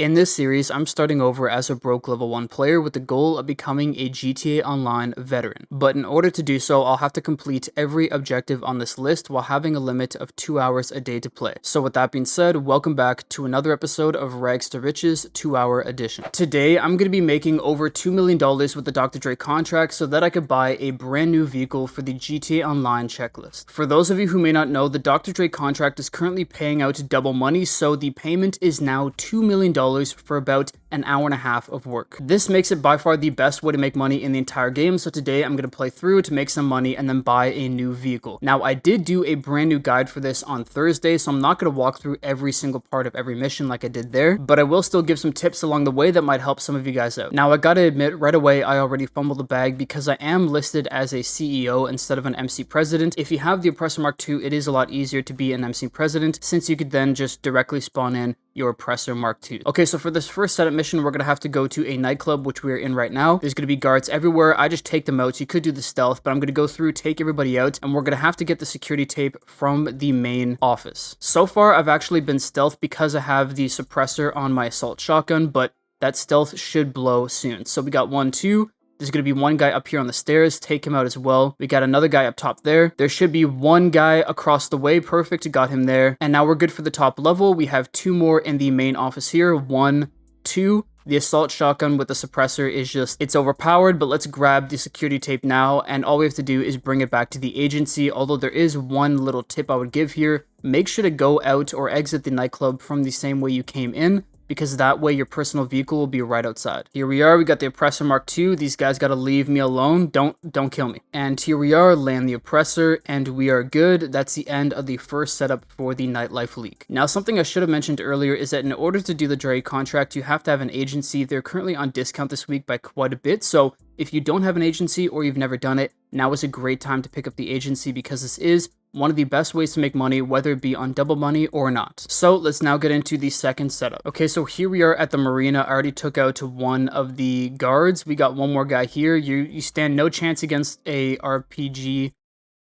In this series, I'm starting over as a broke level 1 player with the goal of becoming a GTA Online veteran. But in order to do so, I'll have to complete every objective on this list while having a limit of 2 hours a day to play. So with that being said, welcome back to another episode of Rags to Riches 2-hour edition. Today, I'm going to be making over $2 million with the Dr. Dre contract so that I could buy a brand new vehicle for the GTA Online checklist. For those of you who may not know, the Dr. Dre contract is currently paying out double money, so the payment is now $2 million for about an hour and a half of work. This makes it by far the best way to make money in the entire game, so today I'm going to play through to make some money and then buy a new vehicle. Now, I did do a brand new guide for this on Thursday, so I'm not going to walk through every single part of every mission like I did there, but I will still give some tips along the way that might help some of you guys out. Now, I gotta admit, right away, I already fumbled the bag because I am listed as a CEO instead of an MC President. If you have the Oppressor Mark II, it is a lot easier to be an MC President, since you could then just directly spawn in your Oppressor Mark II. Okay, so for this first setup mission, we're going to have to go to a nightclub, which we're in right now. There's going to be guards everywhere. I just take them out. So you could do the stealth, but I'm going to go through, take everybody out, and we're going to have to get the security tape from the main office. So far, I've actually been stealth because I have the suppressor on my assault shotgun, but that stealth should blow soon. So we got 1, 2. There's going to be one guy up here on the stairs. Take him out as well. We got another guy up top there. There should be one guy across the way. Perfect. Got him there. And now we're good for the top level. We have 2 more in the main office here. 1, 2. The assault shotgun with the suppressor is just, it's overpowered, but let's grab the security tape now. And all we have to do is bring it back to the agency. Although there is one little tip I would give here. Make sure to go out or exit the nightclub from the same way you came in, because that way your personal vehicle will be right outside. Here we are, we got the Oppressor Mark II. These guys gotta leave me alone. Don't kill me. And here we are, land the Oppressor, and we are good. That's the end of the first setup for the Nightlife leak. Now, something I should have mentioned earlier is that in order to do the Dre contract, you have to have an agency. They're currently on discount this week by quite a bit, so if you don't have an agency or you've never done it, now is a great time to pick up the agency because this is one of the best ways to make money, whether it be on double money or not. So let's now get into the second setup. Okay, so here we are at the marina. I already took out one of the guards. We got one more guy here. You stand no chance against a RPG.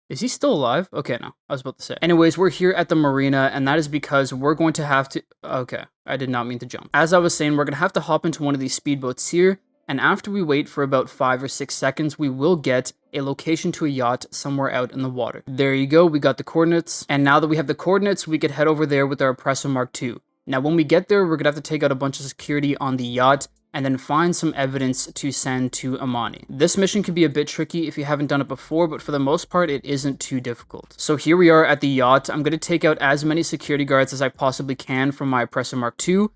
Is he still alive? Okay, no, I was about to say. Anyways, we're here at the marina, and that is because we're going to have to... Okay, I did not mean to jump. As I was saying, we're going to have to hop into one of these speedboats here, and after we wait for about 5 or 6 seconds, we will get a location to a yacht somewhere out in the water. There you go, we got the coordinates. And now that we have the coordinates, we could head over there with our Oppressor Mark II. Now, when we get there, we're gonna have to take out a bunch of security on the yacht and then find some evidence to send to Humane. This mission can be a bit tricky if you haven't done it before, but for the most part, it isn't too difficult. So here we are at the yacht. I'm gonna take out as many security guards as I possibly can from my Oppressor Mark II.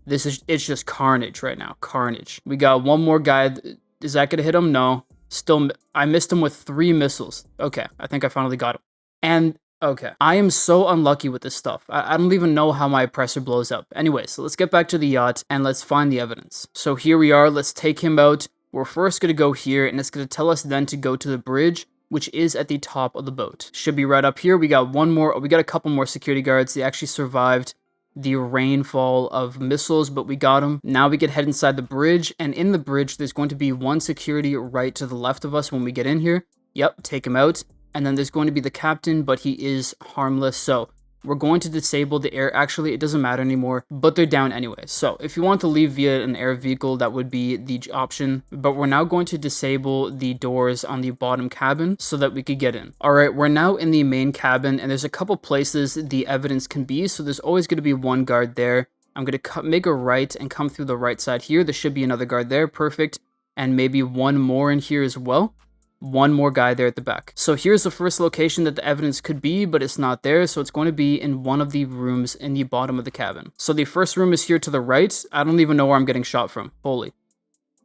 It's just carnage right now, carnage. We got one more guy. Is that gonna hit him? No. Still, I missed him with 3 missiles. Okay, I think I finally got him. And, okay, I am so unlucky with this stuff. I don't even know how my oppressor blows up. Anyway, so let's get back to the yacht and let's find the evidence. So here we are, let's take him out. We're first gonna go here, and it's gonna tell us then to go to the bridge, which is at the top of the boat. Should be right up here. We got a couple more security guards. They actually survived the rainfall of missiles, but we got them. Now we can head inside the bridge, and in the bridge, there's going to be one security right to the left of us when we get in here. Yep, take him out. And then there's going to be the captain, but he is harmless, so we're going to disable the air. Actually, it doesn't matter anymore, but they're down anyway. So if you want to leave via an air vehicle, that would be the option. But we're now going to disable the doors on the bottom cabin so that we could get in. All right, we're now in the main cabin, and there's a couple places the evidence can be. So there's always going to be one guard there. I'm going to make a right and come through the right side here. There should be another guard there. Perfect. And maybe one more in here as well. One more guy there at the back. So here's the first location that the evidence could be, but it's not there. So it's going to be in one of the rooms in the bottom of the cabin. So the first room is here to the right. I don't even know where I'm getting shot from. Holy.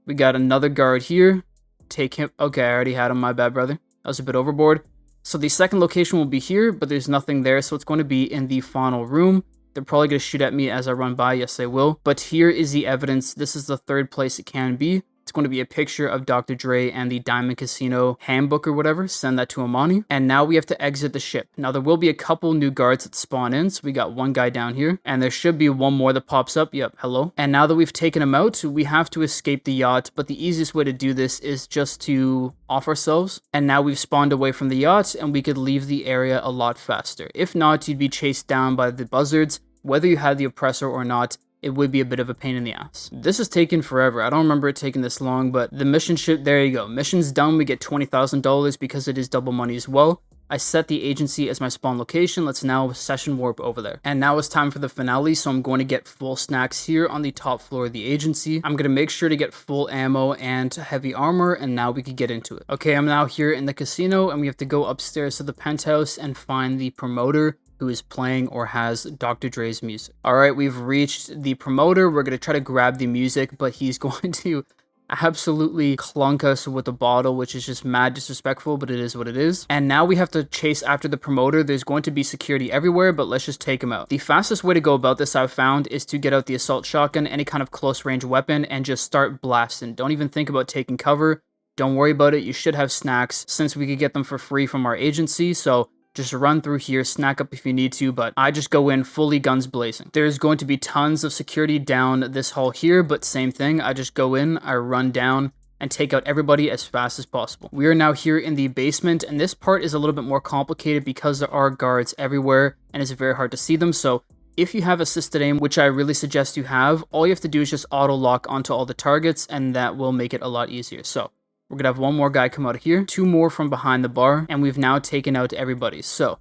We got another guard here. Take him. Okay, I already had him. My bad, brother. I was a bit overboard. So the second location will be here, but there's nothing there. So it's going to be in the final room. They're probably going to shoot at me as I run by. Yes, they will. But here is the evidence. This is the third place it can be. It's going to be a picture of Dr. Dre and the Diamond Casino handbook or whatever. Send that to Humane. And now we have to exit the ship. Now there will be a couple new guards that spawn in. So we got one guy down here. And there should be one more that pops up. Yep, hello. And now that we've taken him out, we have to escape the yacht. But the easiest way to do this is just to off ourselves. And now we've spawned away from the yacht and we could leave the area a lot faster. If not, you'd be chased down by the buzzards. Whether you had the oppressor or not, it would be a bit of a pain in the ass. This is taking forever. I don't remember it taking this long, but the mission ship, there you go. Mission's done. We get $20,000 because it is double money as well. I set the agency as my spawn location. Let's now session warp over there. And now it's time for the finale, so I'm going to get full snacks here on the top floor of the agency. I'm going to make sure to get full ammo and heavy armor, and now we can get into it. Okay, I'm now here in the casino, and we have to go upstairs to the penthouse and find the promoter who is playing or has Dr. Dre's music. All right, we've reached the promoter. We're going to try to grab the music, but he's going to absolutely clunk us with a bottle, which is just mad disrespectful, but it is what it is. And now we have to chase after the promoter. There's going to be security everywhere, but let's just take him out. The fastest way to go about this, I've found, is to get out the assault shotgun, any kind of close range weapon, and just start blasting. Don't even think about taking cover. Don't worry about it. You should have snacks since we could get them for free from our agency, so just run through here, snack up if you need to, but I just go in fully guns blazing. There's going to be tons of security down this hall here, but same thing. I just go in, I run down, and take out everybody as fast as possible. We are now here in the basement, and this part is a little bit more complicated because there are guards everywhere, and it's very hard to see them, so if you have assisted aim, which I really suggest you have, all you have to do is just auto lock onto all the targets, and that will make it a lot easier. So we're going to have one more guy come out of here, two more from behind the bar, and we've now taken out everybody. So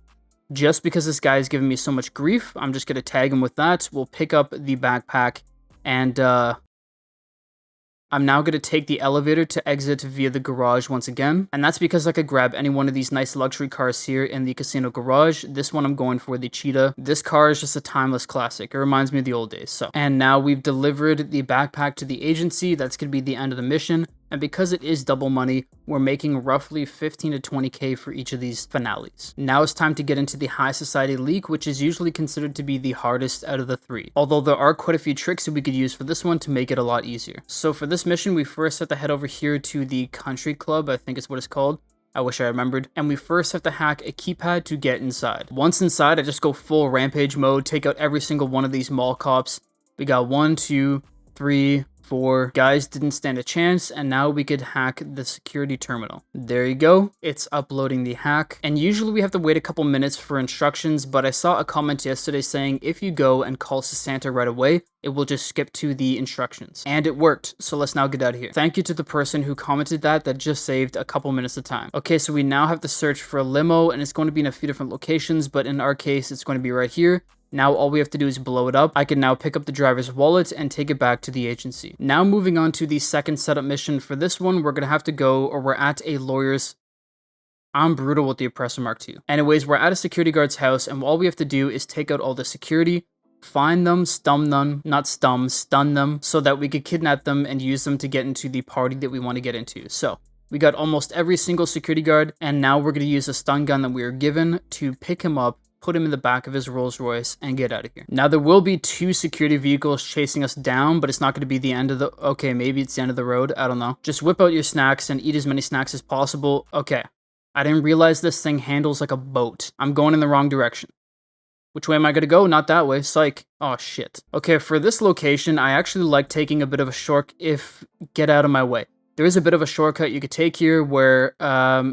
just because this guy is giving me so much grief, I'm just going to tag him with that. We'll pick up the backpack, and I'm now going to take the elevator to exit via the garage once again. And that's because I could grab any one of these nice luxury cars here in the casino garage. This one I'm going for the Cheetah. This car is just a timeless classic. It reminds me of the old days. So, and now we've delivered the backpack to the agency. That's going to be the end of the mission. And because it is double money, we're making roughly 15 to 20k for each of these finales. Now it's time to get into the high society leak, which is usually considered to be the hardest out of the three. Although there are quite a few tricks that we could use for this one to make it a lot easier. So for this mission, we first have to head over here to the country club, I think is what it's called. I wish I remembered. And we first have to hack a keypad to get inside. Once inside, I just go full rampage mode, take out every single one of these mall cops. We got 1, 2, 3, 4 guys didn't stand a chance, and now we could hack the security terminal. There you go. It's uploading the hack, and usually we have to wait a couple minutes for instructions, but I saw a comment yesterday saying if you go and call Santa right away, it will just skip to the instructions. And it worked, so let's now get out of here. Thank you to the person who commented that just saved a couple minutes of time. Okay, so we now have to search for a limo, and it's going to be in a few different locations, but in our case, it's going to be right here. Now all we have to do is blow it up. I can now pick up the driver's wallet and take it back to the agency. Now moving on to the second setup mission. For this one, we're going to have to go, or we're at a lawyer's. I'm brutal with the Oppressor MK II. Anyways, we're at a security guard's house, and all we have to do is take out all the security, find them, stun them, stun them, so that we could kidnap them and use them to get into the party that we want to get into. So we got almost every single security guard, and now we're going to use a stun gun that we were given to pick him up, put him in the back of his Rolls Royce, and get out of here. Now, there will be 2 security vehicles chasing us down, but it's not going to be the end of the... Okay, maybe it's the end of the road. I don't know. Just whip out your snacks and eat as many snacks as possible. Okay. I didn't realize this thing handles like a boat. I'm going in the wrong direction. Which way am I going to go? Not that way. Psych. Oh, shit. Okay, for this location, I actually like taking a bit of a short... Get out of my way. There is a bit of a shortcut you could take here where,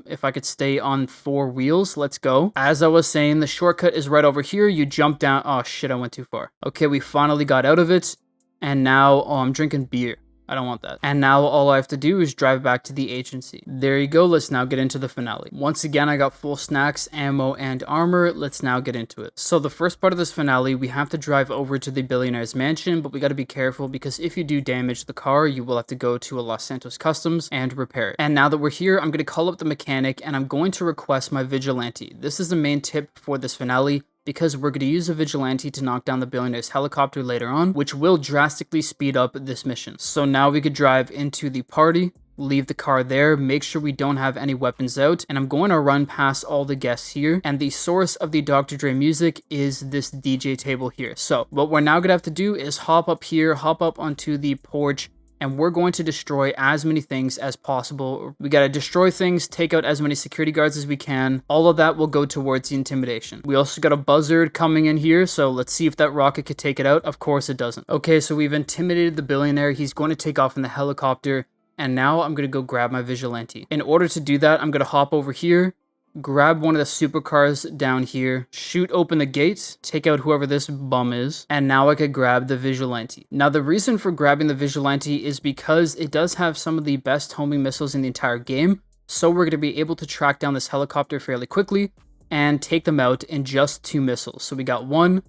if I could stay on 4 wheels, let's go. As I was saying, the shortcut is right over here. You jump down. Oh shit, I went too far. Okay, we finally got out of it. And now, oh, I'm drinking beer. I don't want that. And now all I have to do is drive back to the agency. There you go. Let's now get into the finale. Once again, I got full snacks, ammo, and armor. Let's now get into it. So the first part of this finale, we have to drive over to the billionaire's mansion, but we got to be careful because if you do damage the car, you will have to go to a Los Santos Customs and repair it. And now that we're here, I'm going to call up the mechanic and I'm going to request my vigilante. This is the main tip for this finale, because we're going to use a vigilante to knock down the billionaire's helicopter later on, which will drastically speed up this mission. So now we could drive into the party, leave the car there, make sure we don't have any weapons out, and I'm going to run past all the guests here, and the source of the Dr. Dre music is this DJ table here. So what we're now going to have to do is hop up here, hop up onto the porch, and we're going to destroy as many things as possible. We gotta destroy things, take out as many security guards as we can. All of that will go towards the intimidation. We also got a buzzard coming in here, so let's see if that rocket could take it out. Of course it doesn't. Okay, so we've intimidated the billionaire. He's going to take off in the helicopter, and now I'm gonna go grab my vigilante. In order to do that, I'm gonna hop over here, grab one of the supercars down here, shoot open the gate, take out whoever this bum is, and now I could grab the Vigilante. Now the reason for grabbing the Vigilante is because it does have some of the best homing missiles in the entire game, so we're going to be able to track down this helicopter fairly quickly and take them out in just 2 missiles. So we got one,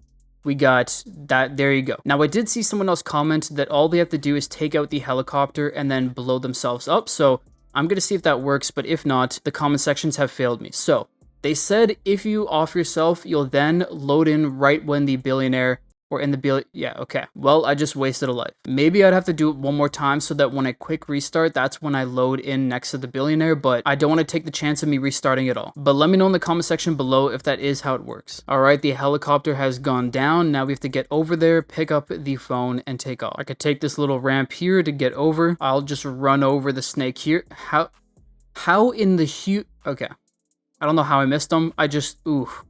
we got that, there you go. Now I did see someone else comment that all they have to do is take out the helicopter and then blow themselves up, so I'm going to see if that works, but if not, the comment sections have failed me. So, they said if you off yourself, you'll then load in right when the billionaire, or in the yeah, okay. Well, I just wasted a life. Maybe I'd have to do it one more time so that when I quick restart, that's when I load in next to the billionaire, but I don't want to take the chance of me restarting it all. But let me know in the comment section below if that is how it works. Alright, the helicopter has gone down. Now we have to get over there, pick up the phone, and take off. I could take this little ramp here to get over. I'll just run over the snake here. How in the okay. I don't know how I missed him. Oof.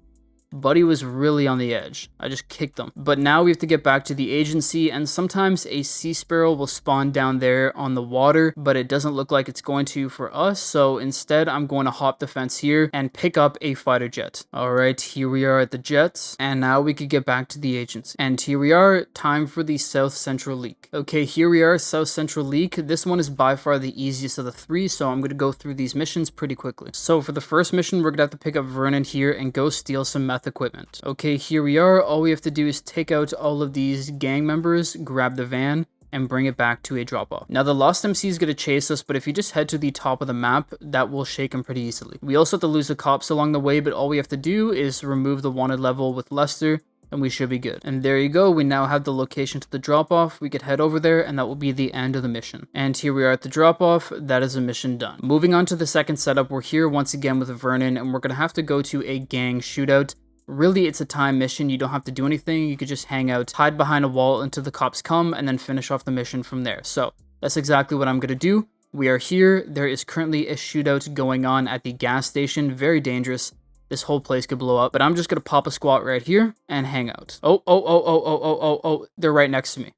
Buddy was really on the edge. I just kicked them. But now we have to get back to the agency, and sometimes a sea sparrow will spawn down there on the water, but it doesn't look like it's going to for us, so instead I'm going to hop the fence here and pick up a fighter jet. Alright, here we are at the jets, and now we could get back to the agency. And here we are, time for the South Central Leak. Okay, here we are, South Central Leak. This one is by far the easiest of the 3, so I'm going to go through these missions pretty quickly. So for the first mission, we're going to have to pick up Vernon here and go steal some meth equipment. Okay, here we are. All we have to do is take out all of these gang members, grab the van, and bring it back to a drop-off. Now the Lost MC is going to chase us, but if you just head to the top of the map, that will shake him pretty easily. We also have to lose the cops along the way, but all we have to do is remove the wanted level with Lester, and we should be good. And there you go, we now have the location to the drop-off. We could head over there, and that will be the end of the mission. And here we are at the drop-off. That is a mission done. Moving on to the second setup, we're here once again with Vernon, and we're going to have to go to a gang shootout. Really, it's a time mission. You don't have to do anything. You could just hang out, hide behind a wall until the cops come, and then finish off the mission from there. So that's exactly what I'm going to do. We are here. There is currently a shootout going on at the gas station. Very dangerous. This whole place could blow up, but I'm just going to pop a squat right here and hang out. Oh, they're right next to me.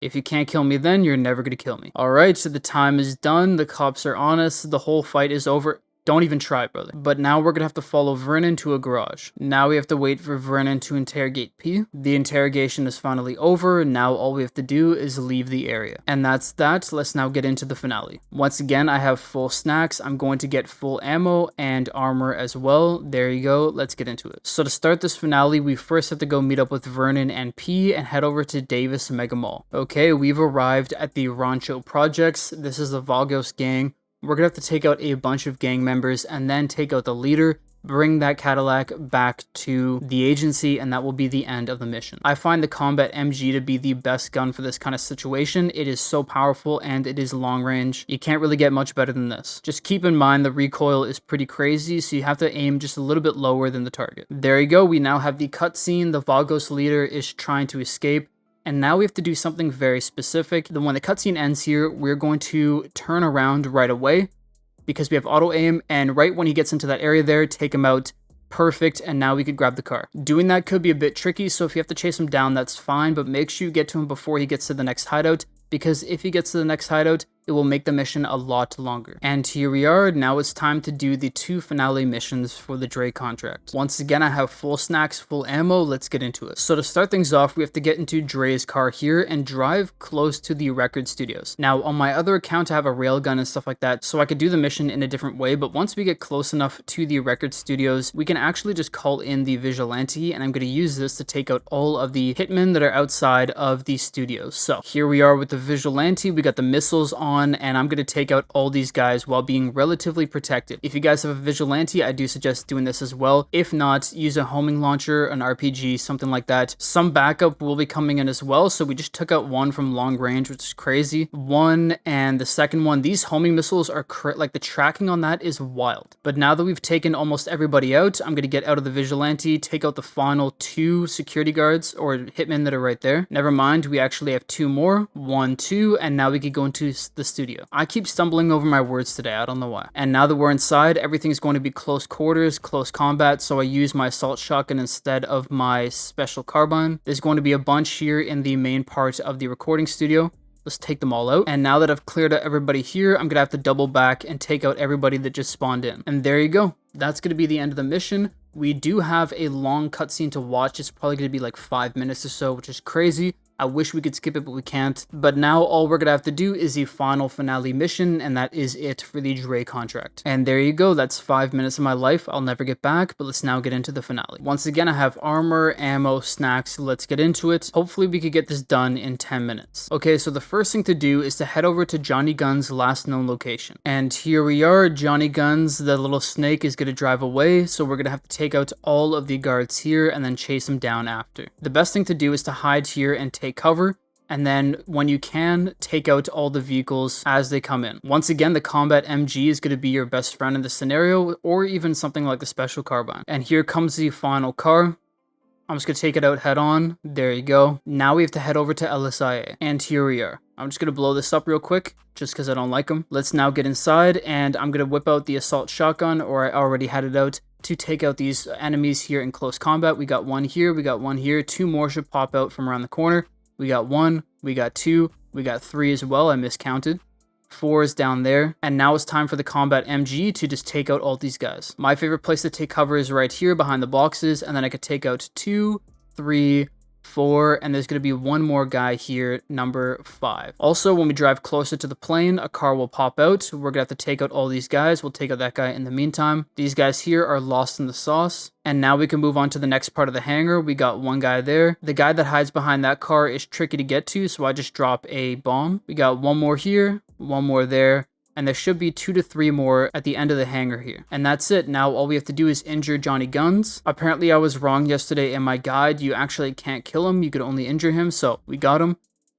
If you can't kill me then, you're never going to kill me. All right, so the time is done. The cops are on us. The whole fight is over. Don't even try, brother. But now we're gonna have to follow Vernon to a garage. Now we have to wait for Vernon to interrogate P. The interrogation is finally over. Now all we have to do is leave the area. And that's that. Let's now get into the finale. Once again, I have full snacks. I'm going to get full ammo and armor as well. There you go. Let's get into it. So to start this finale, we first have to go meet up with Vernon and P and head over to Davis Mega Mall. Okay, we've arrived at the Rancho Projects. This is the Vagos gang. We're going to have to take out a bunch of gang members and then take out the leader, bring that Cadillac back to the agency, and that will be the end of the mission. I find the Combat MG to be the best gun for this kind of situation. It is so powerful and it is long range. You can't really get much better than this. Just keep in mind the recoil is pretty crazy, so you have to aim just a little bit lower than the target. There you go. We now have the cutscene. The Vagos leader is trying to escape. And now we have to do something very specific. Then when the cutscene ends here, we're going to turn around right away because we have auto aim, and right when he gets into that area there, take him out. Perfect, and now we could grab the car. Doing that could be a bit tricky, so if you have to chase him down, that's fine, but make sure you get to him before he gets to the next hideout, because if he gets to the next hideout, it will make the mission a lot longer. And here we are. Now it's time to do the 2 finale missions for the Dre Contract. Once again, I have full snacks, full ammo. Let's get into it. So to start things off, we have to get into Dre's car here and drive close to the record studios. Now on my other account, I have a railgun and stuff like that, so I could do the mission in a different way, but once we get close enough to the record studios, we can actually just call in the Vigilante, and I'm going to use this to take out all of the hitmen that are outside of the studios. So here we are with the Vigilante. We got the missiles on, and I'm going to take out all these guys while being relatively protected. If you guys have a Vigilante, I do suggest doing this as well. If not, use a homing launcher, an RPG, something like that. Some backup will be coming in as well, so we just took out one from long range, which is crazy. One, and the second one, these homing missiles are like the tracking on that is wild. But now that we've taken almost everybody out, I'm going to get out of the Vigilante, take out the final 2 security guards or hitmen that are right there. Never mind, we actually have 2 more. 1, 2, and now we could go into the studio. I keep stumbling over my words today, I don't know why. And now that we're inside, everything's going to be close quarters, close combat, so I use my assault shotgun instead of my special carbine. There's going to be a bunch here in the main part of the recording studio. Let's take them all out. And now that I've cleared out everybody here, I'm gonna have to double back and take out everybody that just spawned in. And there you go. That's gonna be the end of the mission. We do have a long cutscene to watch. It's probably gonna be like 5 minutes or so, which is crazy. I wish we could skip it, but we can't. But now all we're gonna have to do is the final finale mission, and that is it for the Dre contract. And there you go, that's 5 minutes of my life I'll never get back, but let's now get into the finale. Once again, I have armor, ammo, snacks, let's get into it. Hopefully we could get this done in 10 minutes. Okay, so the first thing to do is to head over to Johnny Gun's last known location. And here we are, Johnny Guns, the little snake is gonna drive away, so we're gonna have to take out all of the guards here and then chase him down after. The best thing to do is to hide here and take cover, and then when you can, take out all the vehicles as they come in. Once again, the combat MG is going to be your best friend in this scenario, or even something like the special carbine. And here comes the final car. I'm just going to take it out head on. There you go. Now we have to head over to LSIA, and here we are. I'm just going to blow this up real quick, just because I don't like them. Let's now get inside, and I'm going to whip out the assault shotgun, or I already had it out, to take out these enemies here in close combat. We got one here, we got one here, 2 more should pop out from around the corner. We got 1, we got 2, we got 3 as well, I miscounted. 4 is down there, and now it's time for the combat MG to just take out all these guys. My favorite place to take cover is right here behind the boxes, and then I could take out 2, 3, 4, and there's going to be one more guy here, number 5. Also, when we drive closer to the plane, a car will pop out. We're going to have to take out all these guys. We'll take out that guy in the meantime. These guys here are lost in the sauce. And now we can move on to the next part of the hangar. We got one guy there. The guy that hides behind that car is tricky to get to, so I just drop a bomb. We got one more here, one more there. And there should be 2 to 3 more at the end of the hangar here. And that's it. Now all we have to do is injure Johnny Guns. Apparently I was wrong yesterday in my guide. You actually can't kill him. You could only injure him. So we got him.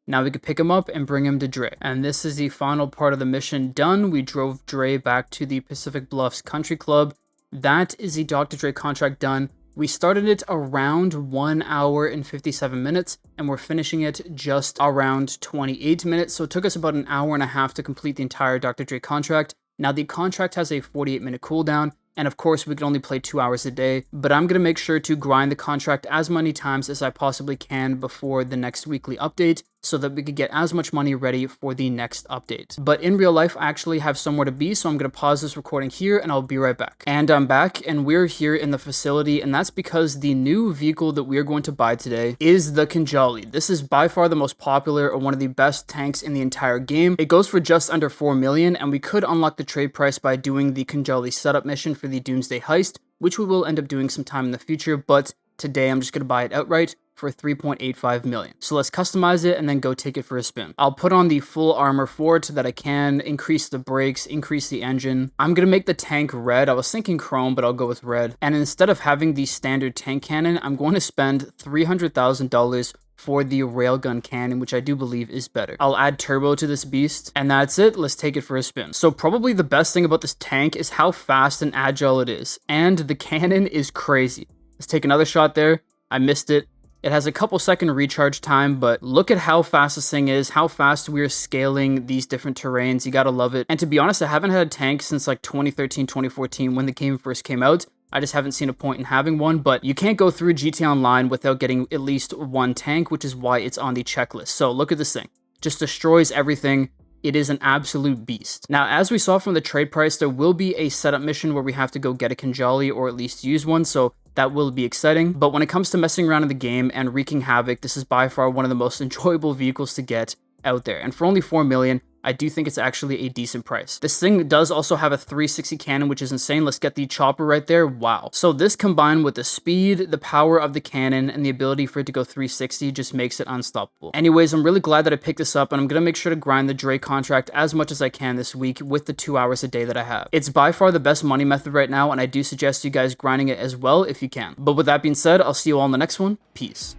Now we could pick him up and bring him to Dre. And this is the final part of the mission done. We drove Dre back to the Pacific Bluffs Country Club. That is the Dr. Dre contract done. We started it around 1 hour and 57 minutes, and we're finishing it just around 28 minutes. So it took us about an hour and a half to complete the entire Dr. Dre contract. Now the contract has a 48-minute cooldown, and of course we can only play 2 hours a day, but I'm going to make sure to grind the contract as many times as I possibly can before the next weekly update, so that we could get as much money ready for the next update. But in real life, I actually have somewhere to be, so I'm going to pause this recording here and I'll be right back. And I'm back, and we're here in the facility, and that's because the new vehicle that we're going to buy today is the Khanjali. This is by far the most popular or one of the best tanks in the entire game. It goes for just under 4 million, and we could unlock the trade price by doing the Khanjali setup mission for the Doomsday Heist, which we will end up doing sometime in the future, but today I'm just going to buy it outright for 3.85 million. So let's customize it and then go take it for a spin. I'll put on the full armor forward so that I can increase the brakes, increase the engine. I'm gonna make the tank red. I was thinking chrome, but I'll go with red. And instead of having the standard tank cannon, I'm going to spend $300,000 for the railgun cannon, which I do believe is better. I'll add turbo to this beast, and that's it. Let's take it for a spin. So probably the best thing about this tank is how fast and agile it is, and the cannon is crazy. Let's take another shot there. I missed it. It has a couple second recharge time, but look at how fast this thing is, how fast we're scaling these different terrains. You gotta love it. And to be honest, I haven't had a tank since like 2013, 2014 when the game first came out. I just haven't seen a point in having one, but you can't go through GTA Online without getting at least one tank, which is why it's on the checklist. So look at this thing. Just destroys everything. It is an absolute beast. Now, as we saw from the trade price, there will be a setup mission where we have to go get a Khanjali or at least use one, so that will be exciting. But when it comes to messing around in the game and wreaking havoc, this is by far one of the most enjoyable vehicles to get out there. And for only 4 million, I do think it's actually a decent price. This thing does also have a 360 cannon, which is insane. Let's get the chopper right there. Wow. So this combined with the speed, the power of the cannon, and the ability for it to go 360 just makes it unstoppable. Anyways, I'm really glad that I picked this up, and I'm going to make sure to grind the Dre contract as much as I can this week with the 2 hours a day that I have. It's by far the best money method right now, and I do suggest you guys grinding it as well if you can. But with that being said, I'll see you all in the next one. Peace.